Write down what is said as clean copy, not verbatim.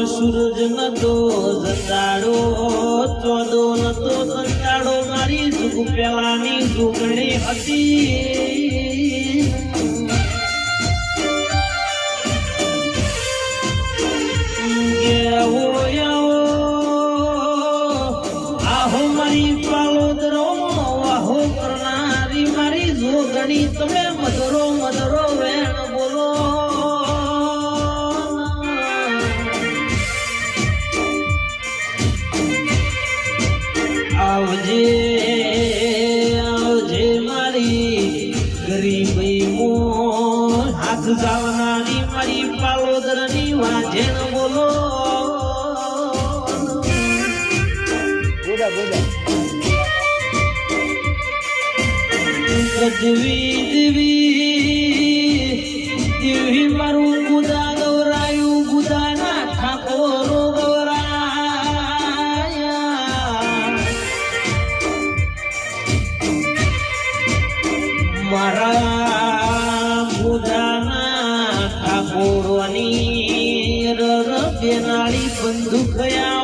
સૂરજ નતો જતાડો ચોદો નતો જતાડો મારી જુગ પેલાની જુગણી હતી આહો મારી પાલોદરો વાહો કરનારી મારી જોગણી તમે મધરો મધરો વેણ બોલો આવજે આવજે મારી ગરીબી મોં હાથ જાવનારી મારી પાલોદરની વાજેણ બોલો ગજવી દેવી મારું ગુદા ગૌરાયું ગુદાના ઠાકોરો ગૌરાયા મારા ગુદાના ઠાકોરોની બેનાળી બંદૂક ગયા